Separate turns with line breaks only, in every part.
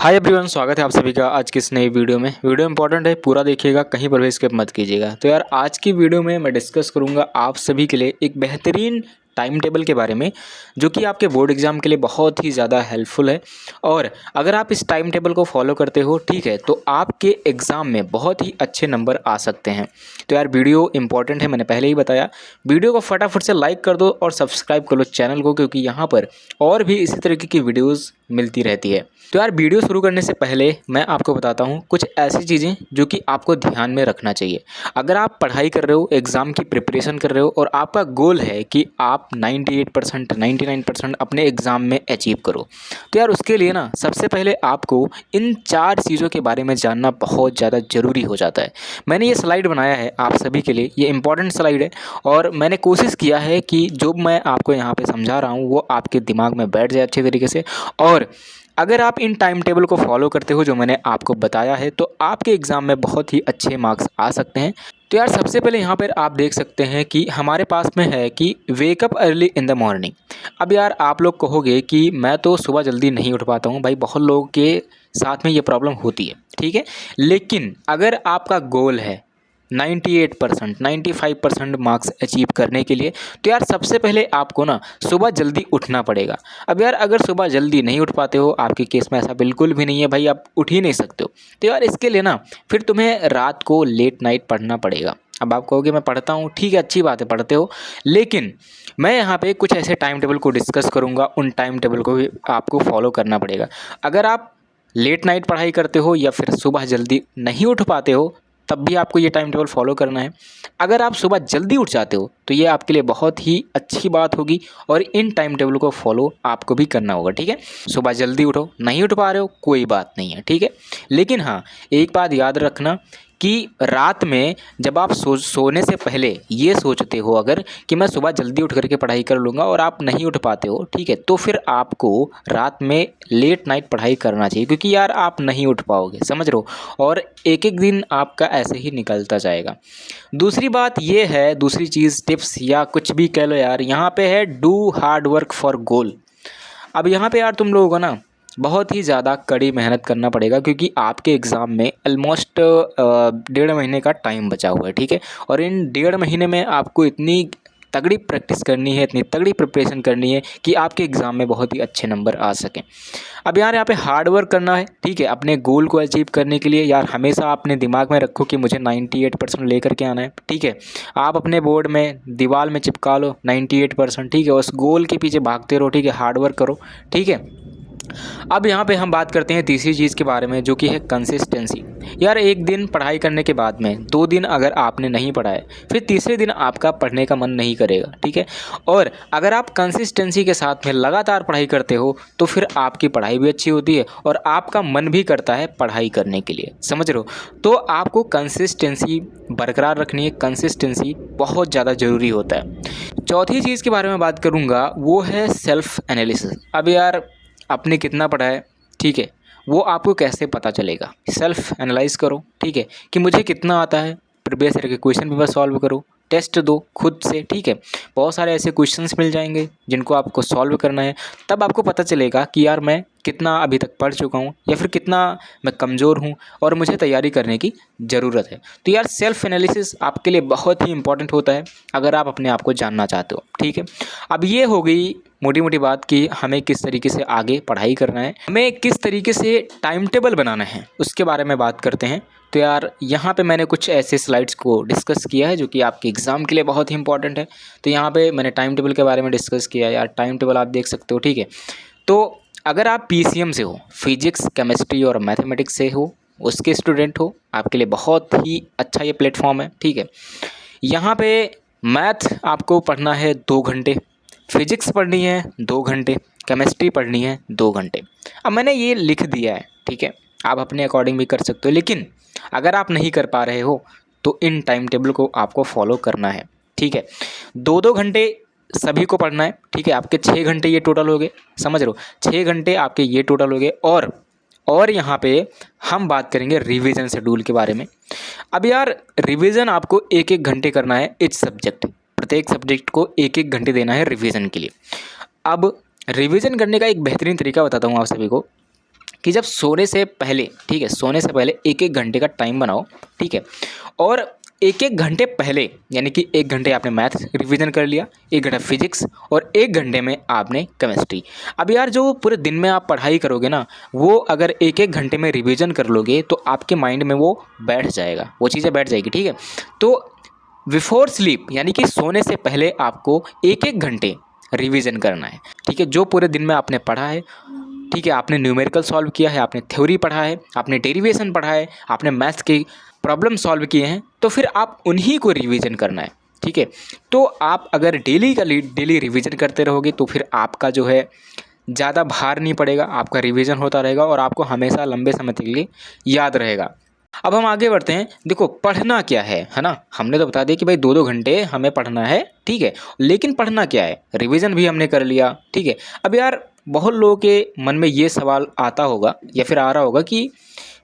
Hi everyone, स्वागत है आप सभी का आज की इस नई वीडियो में। वीडियो इंपॉर्टेंट है, पूरा देखिएगा, कहीं पर भी स्किप मत कीजिएगा। तो यार आज की वीडियो में मैं डिस्कस करूंगा आप सभी के लिए एक बेहतरीन टाइम टेबल के बारे में, जो कि आपके बोर्ड एग्जाम के लिए बहुत ही ज़्यादा हेल्पफुल है। और अगर आप इस टाइम टेबल को फॉलो करते हो, ठीक है, तो आपके एग्ज़ाम में बहुत ही अच्छे नंबर आ सकते हैं। तो यार वीडियो इंपॉर्टेंट है, मैंने पहले ही बताया। वीडियो को फटाफट से लाइक कर दो और सब्सक्राइब कर लो चैनल को, क्योंकि यहाँ पर और भी इसी तरीके की वीडियोज़ मिलती रहती है। तो यार वीडियो शुरू करने से पहले मैं आपको बताता हूँ कुछ ऐसी चीज़ें जो कि आपको ध्यान में रखना चाहिए। अगर आप पढ़ाई कर रहे हो, एग्ज़ाम की प्रिपरेशन कर रहे हो और आपका गोल है कि आप 98% 99% अपने एग्ज़ाम में अचीव करो, तो यार उसके लिए ना सबसे पहले आपको इन 4 चीज़ों के बारे में जानना बहुत ज़्यादा ज़रूरी हो जाता है। मैंने ये स्लाइड बनाया है आप सभी के लिए, ये इंपॉर्टेंट स्लाइड है और मैंने कोशिश किया है कि जो मैं आपको यहाँ पे समझा रहा हूँ वो आपके दिमाग में बैठ जाए अच्छे तरीके से। और अगर आप इन टाइम टेबल को फॉलो करते हो जो मैंने आपको बताया है, तो आपके एग्ज़ाम में बहुत ही अच्छे मार्क्स आ सकते हैं। तो यार सबसे पहले यहाँ पर आप देख सकते हैं कि हमारे पास में है कि wake up early in the morning. अब यार आप लोग कहोगे कि मैं तो सुबह जल्दी नहीं उठ पाता हूँ। भाई बहुत लोगों के साथ में ये प्रॉब्लम होती है, ठीक है। लेकिन अगर आपका गोल है 98% 95% मार्क्स अचीव करने के लिए, तो यार सबसे पहले आपको ना सुबह जल्दी उठना पड़ेगा। अब यार अगर सुबह जल्दी नहीं उठ पाते हो, आपके केस में ऐसा बिल्कुल भी नहीं है भाई, आप उठ ही नहीं सकते हो, तो यार इसके लिए ना फिर तुम्हें रात को लेट नाइट पढ़ना पड़ेगा। अब आप कहोगे मैं पढ़ता हूँ, ठीक है, अच्छी बात है, पढ़ते हो, लेकिन मैं यहाँ पे कुछ ऐसे टाइम टेबल को डिस्कस करूँगा, उन टाइम टेबल को भी आपको फॉलो करना पड़ेगा। अगर आप लेट नाइट पढ़ाई करते हो या फिर सुबह जल्दी नहीं उठ पाते हो, तब भी आपको ये टाइम टेबल फॉलो करना है। अगर आप सुबह जल्दी उठ जाते हो तो ये आपके लिए बहुत ही अच्छी बात होगी और इन टाइम टेबल को फॉलो आपको भी करना होगा, ठीक है। सुबह जल्दी उठो, नहीं उठ पा रहे हो कोई बात नहीं है, ठीक है। लेकिन हाँ, एक बात याद रखना कि रात में जब आप सोने से पहले ये सोचते हो अगर कि मैं सुबह जल्दी उठ करके पढ़ाई कर लूँगा और आप नहीं उठ पाते हो, ठीक है, तो फिर आपको रात में लेट नाइट पढ़ाई करना चाहिए, क्योंकि यार आप नहीं उठ पाओगे, समझ रहे हो, और एक एक दिन आपका ऐसे ही निकलता जाएगा। दूसरी बात ये है, दूसरी चीज़ टिप्स या कुछ भी कह लो यार, यहाँ पे है डू हार्ड वर्क फॉर गोल। अब यहाँ पे यार तुम लोगों को ना बहुत ही ज़्यादा कड़ी मेहनत करना पड़ेगा, क्योंकि आपके एग्ज़ाम में ऑलमोस्ट 1.5 महीने का टाइम बचा हुआ है, ठीक है। और इन 1.5 महीने में आपको इतनी तगड़ी प्रैक्टिस करनी है, इतनी तगड़ी प्रिपरेशन करनी है कि आपके एग्ज़ाम में बहुत ही अच्छे नंबर आ सकें। अब यार यहाँ पे हार्ड वर्क करना है, ठीक है, अपने गोल को अचीव करने के लिए। यार हमेशा अपने दिमाग में रखो कि मुझे 98% लेकर के आना है, ठीक है। आप अपने बोर्ड में दीवार में चिपका लो 98%, ठीक है, उस गोल के पीछे भागते रहो, ठीक है, हार्ड वर्क करो, ठीक है। अब यहाँ पे हम बात करते हैं तीसरी चीज़ के बारे में, जो कि है कंसिस्टेंसी। यार एक दिन पढ़ाई करने के बाद में 2 दिन अगर आपने नहीं पढ़ा है, फिर तीसरे दिन आपका पढ़ने का मन नहीं करेगा, ठीक है। और अगर आप कंसिस्टेंसी के साथ में लगातार पढ़ाई करते हो, तो फिर आपकी पढ़ाई भी अच्छी होती है और आपका मन भी करता है पढ़ाई करने के लिए, समझ रहे हो। तो आपको कंसिस्टेंसी बरकरार रखनी है, कंसिस्टेंसी बहुत ज़्यादा ज़रूरी होता है। चौथी चीज़ के बारे में बात करूँगा, वो है सेल्फ एनालिसिस। अब यार आपने कितना पढ़ा है, ठीक है, वो आपको कैसे पता चलेगा। सेल्फ एनालाइज करो, ठीक है, कि मुझे कितना आता है। प्रीवियस ईयर के क्वेश्चन पेपर सॉल्व करो, टेस्ट दो खुद से, ठीक है। बहुत सारे ऐसे क्वेश्चंस मिल जाएंगे जिनको आपको सॉल्व करना है, तब आपको पता चलेगा कि यार मैं कितना अभी तक पढ़ चुका हूँ या फिर कितना मैं कमज़ोर हूँ और मुझे तैयारी करने की ज़रूरत है। तो यार सेल्फ एनालिसिस आपके लिए बहुत ही इंपॉर्टेंट होता है अगर आप अपने आप को जानना चाहते हो, ठीक है। अब ये हो गई मोटी मोटी बात कि हमें किस तरीके से आगे पढ़ाई करना है, हमें किस तरीके से टाइम टेबल बनाना है, उसके बारे में बात करते हैं। तो यार यहाँ पे मैंने कुछ ऐसे स्लाइड्स को डिस्कस किया है जो कि आपके एग्ज़ाम के लिए बहुत ही इंपॉर्टेंट है। तो यहाँ पे मैंने टाइम टेबल के बारे में डिस्कस किया। यार टाइम टेबल आप देख सकते हो, ठीक है। तो अगर आप पीसीएम से हो, फिजिक्स केमिस्ट्री और मैथमेटिक्स से हो, उसके स्टूडेंट हो, आपके लिए बहुत ही अच्छा ये प्लेटफॉर्म है, ठीक है। यहाँ पे मैथ आपको पढ़ना है 2 घंटे, फिजिक्स पढ़नी है 2 घंटे, केमिस्ट्री पढ़नी है 2 घंटे। अब मैंने ये लिख दिया है, ठीक है, आप अपने अकॉर्डिंग भी कर सकते हो, लेकिन अगर आप नहीं कर पा रहे हो तो इन टाइम टेबल को आपको फॉलो करना है, ठीक है। 2-2 घंटे सभी को पढ़ना है, ठीक है। आपके 6 घंटे ये टोटल हो गए, समझ रहे हो, 6 घंटे आपके ये टोटल हो गए। और यहाँ पे हम बात करेंगे रिवीजन शेड्यूल के बारे में। अब यार रिवीजन आपको 1-1 घंटे करना है इच सब्जेक्ट, प्रत्येक सब्जेक्ट को 1-1 घंटे देना है रिवीजन के लिए। अब रिवीजन करने का एक बेहतरीन तरीका बताता हूँ आप सभी को कि जब सोने से पहले, ठीक है, सोने से पहले 1-1 घंटे का टाइम बनाओ, ठीक है, और 1-1 घंटे पहले यानी कि 1 घंटे आपने मैथ रिवीजन कर लिया, 1 घंटा फिजिक्स और 1 घंटे में आपने केमिस्ट्री। अब यार जो पूरे दिन में आप पढ़ाई करोगे ना, वो अगर 1-1 घंटे में रिवीजन कर लोगे तो आपके माइंड में वो बैठ जाएगा, वो चीज़ें बैठ जाएगी, ठीक है। तो बिफोर स्लीप यानी कि सोने से पहले आपको 1-1 घंटे रिवीजन करना है, ठीक है। जो पूरे दिन में आपने पढ़ा है, ठीक है, आपने न्यूमेरिकल सॉल्व किया है, आपने थ्योरी पढ़ा है, आपने डेरिवेशन पढ़ा है, आपने मैथ्स के प्रॉब्लम सॉल्व किए हैं, तो फिर आप उन्हीं को रिवीजन करना है, ठीक है। तो आप अगर डेली रिवीजन करते रहोगे तो फिर आपका जो है ज़्यादा भार नहीं पड़ेगा, आपका रिवीजन होता रहेगा और आपको हमेशा लंबे समय के लिए याद रहेगा। अब हम आगे बढ़ते हैं। देखो पढ़ना क्या है ना, हमने तो बता दिया कि भाई 2-2 घंटे हमें पढ़ना है, ठीक है, लेकिन पढ़ना क्या है, रिवीजन भी हमने कर लिया, ठीक है। अब यार बहुत लोगों के मन में ये सवाल आता होगा या फिर आ रहा होगा कि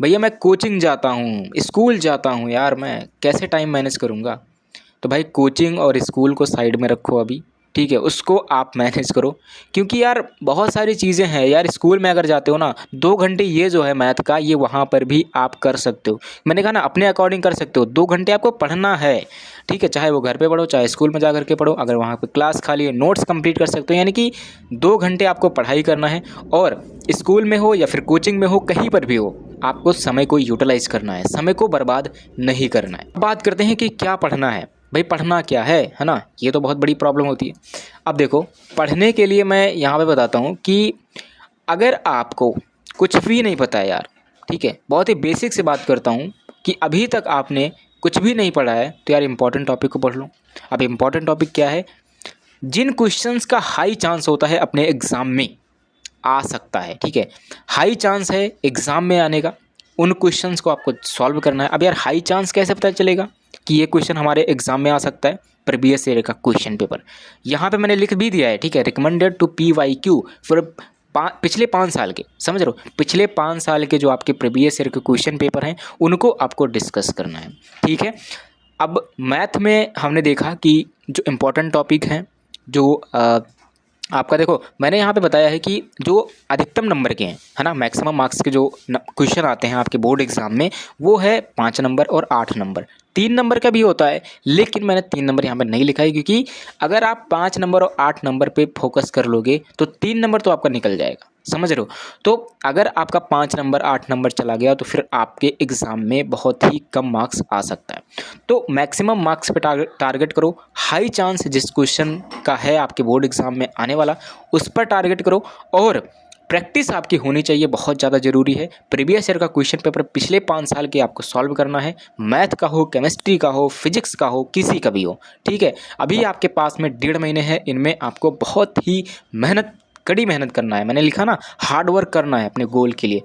भैया मैं कोचिंग जाता हूँ, स्कूल जाता हूँ, यार मैं कैसे टाइम मैनेज करूँगा। तो भाई कोचिंग और स्कूल को साइड में रखो अभी, ठीक है, उसको आप मैनेज करो, क्योंकि यार बहुत सारी चीज़ें हैं यार। स्कूल में अगर जाते हो ना 2 घंटे ये जो है मैथ का, ये वहाँ पर भी आप कर सकते हो। मैंने कहा ना अपने अकॉर्डिंग कर सकते हो। 2 घंटे आपको पढ़ना है, ठीक है, चाहे वो घर पे पढ़ो चाहे स्कूल में जा कर के पढ़ो। अगर वहाँ पे क्लास खाली है नोट्स कंप्लीट कर सकते हो, यानी कि 2 घंटे आपको पढ़ाई करना है। और स्कूल में हो या फिर कोचिंग में हो, कहीं पर भी हो, आपको समय को यूटिलाइज करना है, समय को बर्बाद नहीं करना है। बात करते हैं कि क्या पढ़ना है। भाई पढ़ना क्या है ना, ये तो बहुत बड़ी प्रॉब्लम होती है। अब देखो पढ़ने के लिए मैं यहाँ पे बताता हूँ कि अगर आपको कुछ भी नहीं पता है यार, ठीक है, बहुत ही बेसिक से बात करता हूँ कि अभी तक आपने कुछ भी नहीं पढ़ा है, तो यार इंपॉर्टेंट टॉपिक को पढ़ लो। अब इंपॉर्टेंट टॉपिक क्या है, जिन क्वेश्चंस का हाई चांस होता है अपने एग्ज़ाम में आ सकता है, ठीक है, हाई चांस है एग्ज़ाम में आने का, उन क्वेश्चंस को आपको सॉल्व करना है। अब यार हाई चांस कैसे पता चलेगा कि ये क्वेश्चन हमारे एग्ज़ाम में आ सकता है, प्रीवियस ईयर का क्वेश्चन पेपर यहाँ पे मैंने लिख भी दिया है, ठीक है, रिकमेंडेड टू PYQ फॉर पिछले 5 साल के, समझ रहे हो, पिछले 5 साल के जो आपके प्रीवियस ईयर के क्वेश्चन पेपर हैं उनको आपको डिस्कस करना है, ठीक है। अब मैथ में हमने देखा कि जो इम्पोर्टेंट टॉपिक हैं, जो आपका देखो मैंने यहाँ पे बताया है कि जो अधिकतम नंबर के हैं, है ना, मैक्सिमम मार्क्स के जो क्वेश्चन आते हैं आपके बोर्ड एग्जाम में, वो है 5 नंबर और 8 नंबर। 3 नंबर का भी होता है, लेकिन मैंने 3 नंबर यहाँ पे नहीं लिखा है, क्योंकि अगर आप 5 नंबर और 8 नंबर पे फोकस कर लोगे तो 3 नंबर तो आपका निकल जाएगा, समझ रहे हो। तो अगर आपका 5 नंबर 8 नंबर चला गया तो फिर आपके एग्ज़ाम में बहुत ही कम मार्क्स आ सकता है। तो मैक्सिमम मार्क्स पे टारगेट करो, हाई चांस जिस क्वेश्चन का है आपके बोर्ड एग्ज़ाम में आने वाला, उस पर टारगेट करो। और प्रैक्टिस आपकी होनी चाहिए, बहुत ज़्यादा ज़रूरी है। प्रीवियस ईयर का क्वेश्चन पेपर पिछले 5 साल के आपको सॉल्व करना है, मैथ का हो, केमिस्ट्री का हो, फिजिक्स का हो, किसी का भी हो, ठीक है। अभी आपके पास में 1.5 महीने हैं, इनमें आपको बहुत ही कड़ी मेहनत करना है। मैंने लिखा ना, हार्ड वर्क करना है अपने गोल के लिए।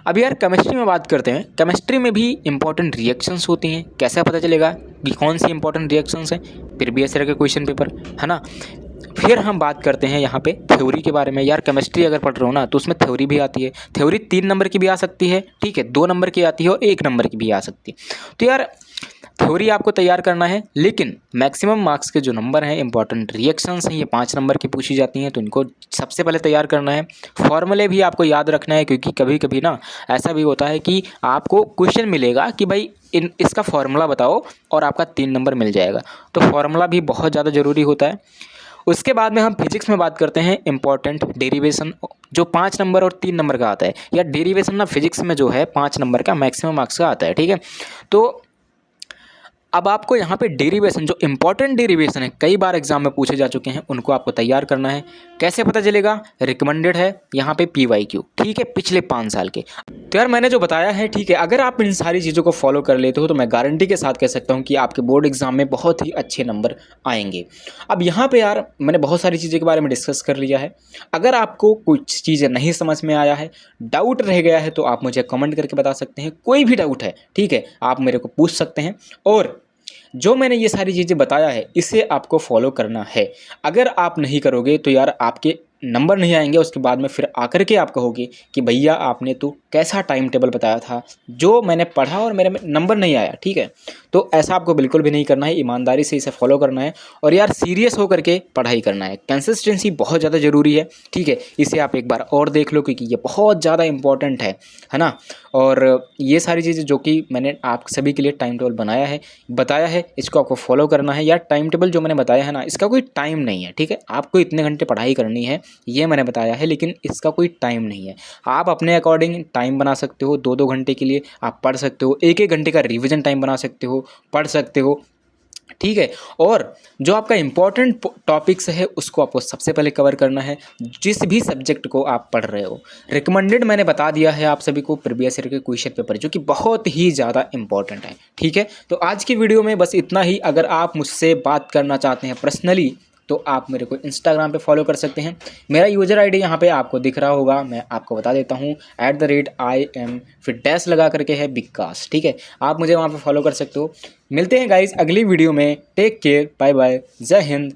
अब यार केमिस्ट्री में बात करते हैं। केमिस्ट्री में भी इंपॉर्टेंट रिएक्शंस होती हैं, कैसे पता चलेगा कि कौन सी इंपॉर्टेंट रिएक्शंस हैं, प्रीवियस ईयर के क्वेश्चन पेपर, है ना। फिर हम बात करते हैं यहाँ पे थ्योरी के बारे में। यार केमिस्ट्री अगर पढ़ रहे हो ना तो उसमें थ्योरी भी आती है। थ्योरी 3 नंबर की भी आ सकती है, ठीक है, 2 नंबर की आती है और 1 नंबर की भी आ सकती है। तो यार थ्योरी आपको तैयार करना है, लेकिन मैक्सिमम मार्क्स के जो नंबर हैं, इंपॉर्टेंट रिएक्शंस हैं, ये 5 नंबर की पूछी जाती हैं, तो इनको सबसे पहले तैयार करना है। फॉर्मूले भी आपको याद रखना है, क्योंकि कभी कभी ना ऐसा भी होता है कि आपको क्वेश्चन मिलेगा कि भाई इसका फॉर्मूला बताओ और आपका 3 नंबर मिल जाएगा। तो फॉर्मूला भी बहुत ज़्यादा ज़रूरी होता है। उसके बाद में हम फिजिक्स में बात करते हैं, इंपॉर्टेंट डेरिवेशन जो 5 नंबर और 3 नंबर का आता है। या डेरिवेशन ना फिजिक्स में जो है 5 नंबर का मैक्सिमम मार्क्स का आता है, ठीक है। तो अब आपको यहाँ पे डेरिवेशन, जो इंपॉर्टेंट डेरिवेशन है, कई बार एग्जाम में पूछे जा चुके हैं, उनको आपको तैयार करना है। कैसे पता चलेगा, रिकमेंडेड है यहाँ पे PYQ, ठीक है, पिछले 5 साल के। तो यार मैंने जो बताया है, ठीक है, अगर आप इन सारी चीज़ों को फॉलो कर लेते हो तो मैं गारंटी के साथ कह सकता हूँ कि आपके बोर्ड एग्जाम में बहुत ही अच्छे नंबर आएंगे। अब यहाँ पे यार मैंने बहुत सारी चीज़ों के बारे में डिस्कस कर लिया है। अगर आपको कुछ चीज़ें नहीं समझ में आया है, डाउट रह गया है, तो आप मुझे कमेंट करके बता सकते हैं। कोई भी डाउट है, ठीक है, आप मेरे को पूछ सकते हैं। और जो मैंने ये सारी चीज़ें बताया है, इसे आपको फॉलो करना है। अगर आप नहीं करोगे तो यार आपके नंबर नहीं आएंगे। उसके बाद में फिर आकर के आप कहोगे कि भैया आपने तो कैसा टाइम टेबल बताया था, जो मैंने पढ़ा और मेरे में नंबर नहीं आया, ठीक है। तो ऐसा आपको बिल्कुल भी नहीं करना है, ईमानदारी से इसे फॉलो करना है और यार सीरियस होकर के पढ़ाई करना है। कंसिस्टेंसी बहुत ज़्यादा ज़रूरी है, ठीक है। इसे आप एक बार और देख लो क्योंकि ये बहुत ज़्यादा इंपॉर्टेंट है ना। और ये सारी चीज़ें जो कि मैंने आप सभी के लिए टाइम टेबल बताया है, इसको आपको फॉलो करना है। यार टाइम टेबल जो मैंने बताया है ना, इसका कोई टाइम नहीं है, ठीक है। आपको इतने घंटे पढ़ाई करनी है ये मैंने बताया है, लेकिन इसका कोई टाइम नहीं है। आप अपने अकॉर्डिंग टाइम बना सकते हो, 2-2 घंटे के लिए आप पढ़ सकते हो, 1-1 घंटे का रिवीजन टाइम बना सकते हो, पढ़ सकते हो, ठीक है। और जो आपका इंपॉर्टेंट टॉपिक्स है उसको आपको सबसे पहले कवर करना है, जिस भी सब्जेक्ट को आप पढ़ रहे हो। रिकमेंडेड मैंने बता दिया है आप सभी को प्रीवियस ईयर के क्वेश्चन पेपर, जो कि बहुत ही ज़्यादा इंपॉर्टेंट है, ठीक है। तो आज की वीडियो में बस इतना ही। अगर आप मुझसे बात करना चाहते हैं पर्सनली तो आप मेरे को इंस्टाग्राम पे फॉलो कर सकते हैं। मेरा यूज़र आईडी यहाँ पे आपको दिख रहा होगा, मैं आपको बता देता हूँ, @IM फिर डैश लगा करके है विकास, ठीक है। आप मुझे वहाँ पे फॉलो कर सकते हो। मिलते हैं गाइस अगली वीडियो में। टेक केयर, बाय बाय, जय हिंद।